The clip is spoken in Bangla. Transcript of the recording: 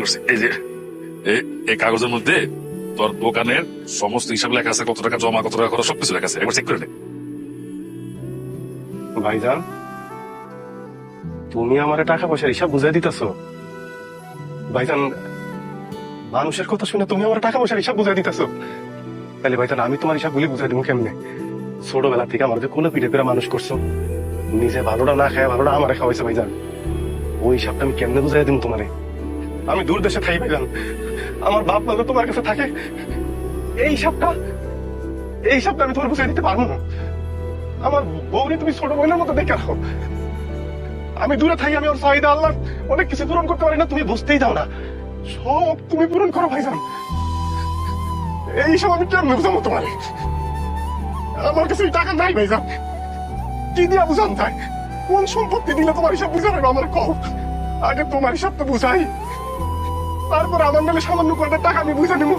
করছি। এই যে এই কাগজের মধ্যে তোর দোকানের সমস্ত হিসাব লেখা আছে, কত টাকা জমা, কত টাকা খরচ, সবকিছু লেখা আছে, একবার চেক করে নে। ভাইজান, তুমি আমার টাকা পয়সার হিসাব বুঝাই দিতেছো? ভাইজান, মানুষের কথা শুনে তুমি আমার টাকা পয়সার হিসাব বুঝাই দিতেছো? তাহলে ভাইজান, আমি তোমার হিসাবগুলি বুঝাই দিব কেমনে? ছোটবেলা থেকে আমার যে কোলে পিঠে করে মানুষ করছো, নিজে ভালোটা না খায় ভালোটা আমারে খাওয়াইছে ভাইজান, ওই হিসাবটা আমি কেমনে বুঝাই দিব তোমারে? আমি দূর দেশে থাকি ভাইজান, আমার বাপ মা তো তোমার কাছে থাকে, এই হিসাবটা আমি তোমার বুঝাই দিতে পারবো না। আমার বউরে তুমি ছোট বোনের মতো দেখে রাখো, আমি দূরে থাকি, আমি ওর চাহিদা আল্লাহ অনেক কিছু পূরণ করতে পারি না, তুমি বুঝতেই দাও না, সব তুমি পূরণ করো ভাইজান। এই সব আমি কেমনে বুঝাবো তোমার? আমার কাছে টাকা নাই ভাইজান, কি দিয়া বুঝান যায়? কোন সম্পত্তি দিলে তোমার হিসাব বুঝাবে আমার কও? আগে তোমার হিসাব তো বুঝাই, তারপর আমার নামে সামান্য করে টাকা আমি বুঝে নিব,